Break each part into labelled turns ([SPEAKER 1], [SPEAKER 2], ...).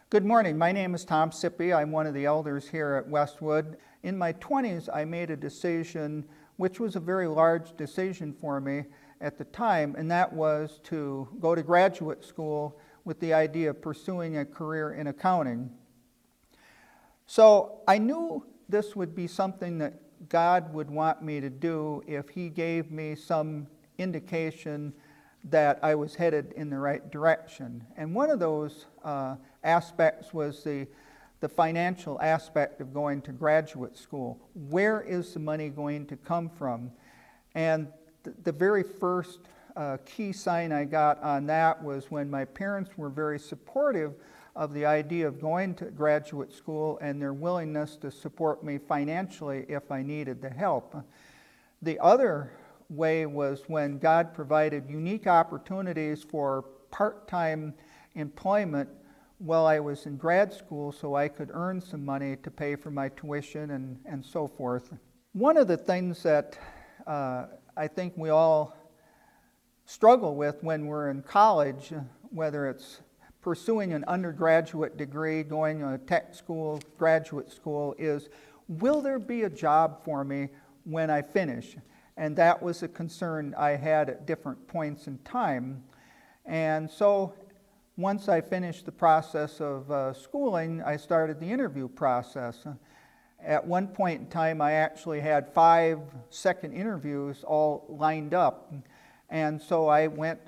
[SPEAKER 1] Good morning. My name is Tom Sippy. I'm one of the elders here at Westwood. In my 20s, I made a decision, which was a very large decision for me at the time, and that was to go to graduate school with the idea of pursuing a career in accounting. So I knew this would be something that God would want me to do if He gave me some indication that I was headed in the right direction. And one of those aspects was the financial aspect of going to graduate school. Where is the money going to come from? And the very first key sign I got on that was when my parents were very supportive of the idea of going to graduate school and their willingness to support me financially if I needed the help. The other way was when God provided unique opportunities for part-time employment while I was in grad school so I could earn some money to pay for my tuition and so forth. One of the things that I think we all struggle with when we're in college, whether it's pursuing an undergraduate degree, going to a tech school, graduate school, is will there be a job for me when I finish? And that was a concern I had at different points in time. And so once I finished the process of schooling, I started the interview process. At one point in time, I actually had 5 second interviews all lined up. And so I went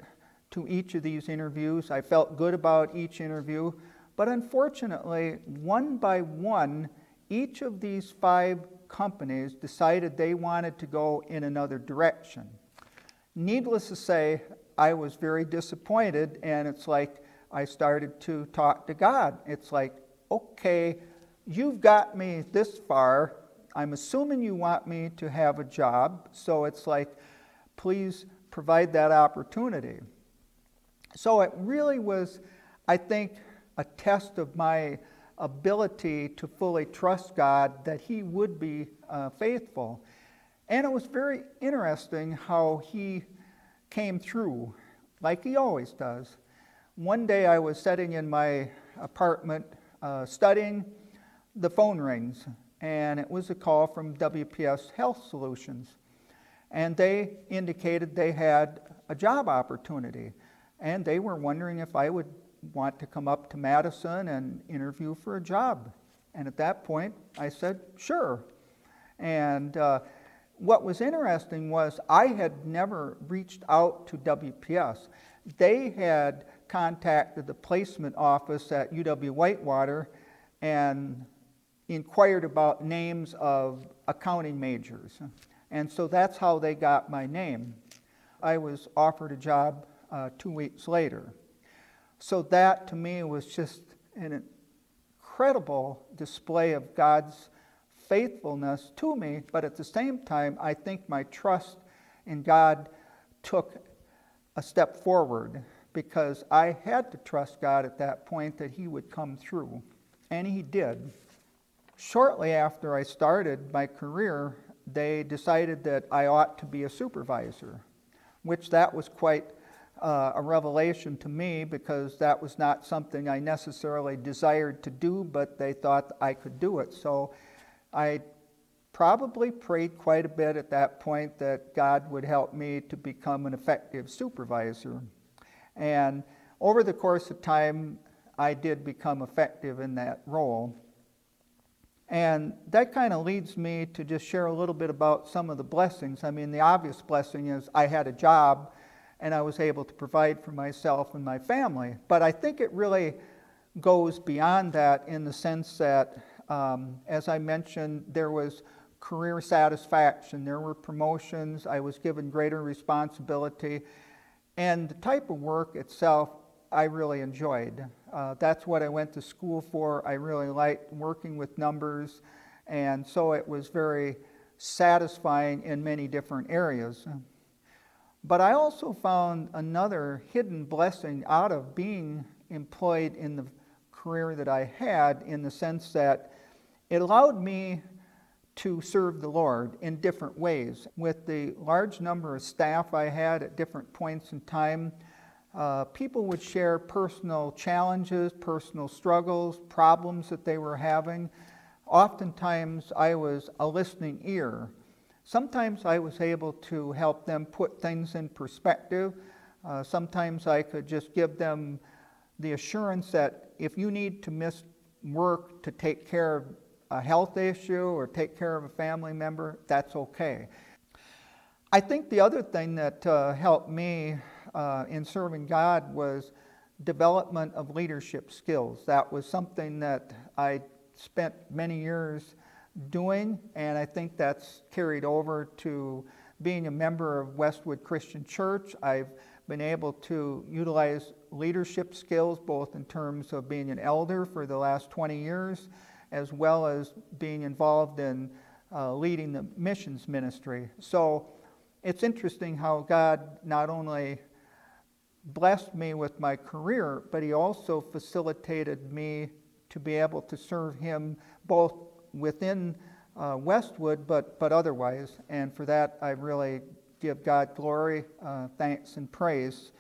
[SPEAKER 1] to each of these interviews. I felt good about each interview. But unfortunately, one by one, each of these 5 companies decided they wanted to go in another direction. Needless to say, I was very disappointed, and it's like I started to talk to God. It's like, okay, you've got me this far. I'm assuming you want me to have a job, so it's like, please provide that opportunity. So it really was, I think, a test of my ability to fully trust God that He would be faithful. And it was very interesting how He came through, like He always does. One day I was sitting in my apartment studying. The phone rings, and it was a call from WPS Health Solutions. And they indicated they had a job opportunity, and they were wondering if I would want to come up to Madison and interview for a job. And at that point, I said, sure. And what was interesting was I had never reached out to WPS. They had contacted the placement office at UW-Whitewater and inquired about names of accounting majors. And so that's how they got my name. I was offered a job 2 weeks later. So that, to me, was just an incredible display of God's faithfulness to me, but at the same time, I think my trust in God took a step forward because I had to trust God at that point that He would come through, and He did. Shortly after I started my career, they decided that I ought to be a supervisor, which that was quite a revelation to me because that was not something I necessarily desired to do, but they thought I could do it. So I probably prayed quite a bit at that point that God would help me to become an effective supervisor. And over the course of time, I did become effective in that role. And that kind of leads me to just share a little bit about some of the blessings. I mean, the obvious blessing is I had a job and I was able to provide for myself and my family. But I think it really goes beyond that in the sense that, as I mentioned, there was career satisfaction. There were promotions. I was given greater responsibility. And the type of work itself, I really enjoyed. That's what I went to school for. I really liked working with numbers. And so it was very satisfying in many different areas. But I also found another hidden blessing out of being employed in the career that I had, in the sense that it allowed me to serve the Lord in different ways. With the large number of staff I had at different points in time, people would share personal challenges, personal struggles, problems that they were having. Oftentimes, I was a listening ear. Sometimes I was able to help them put things in perspective. Sometimes I could just give them the assurance that if you need to miss work to take care of a health issue or take care of a family member, that's okay. I think the other thing that helped me in serving God was development of leadership skills. That was something that I spent many years doing, and I think that's carried over to being a member of Westwood Christian Church. I've been able to utilize leadership skills both in terms of being an elder for the last 20 years as well as being involved in leading the missions ministry. So it's interesting how God not only blessed me with my career, but He also facilitated me to be able to serve Him both within Westwood, but otherwise. And for that, I really give God glory, thanks, and praise.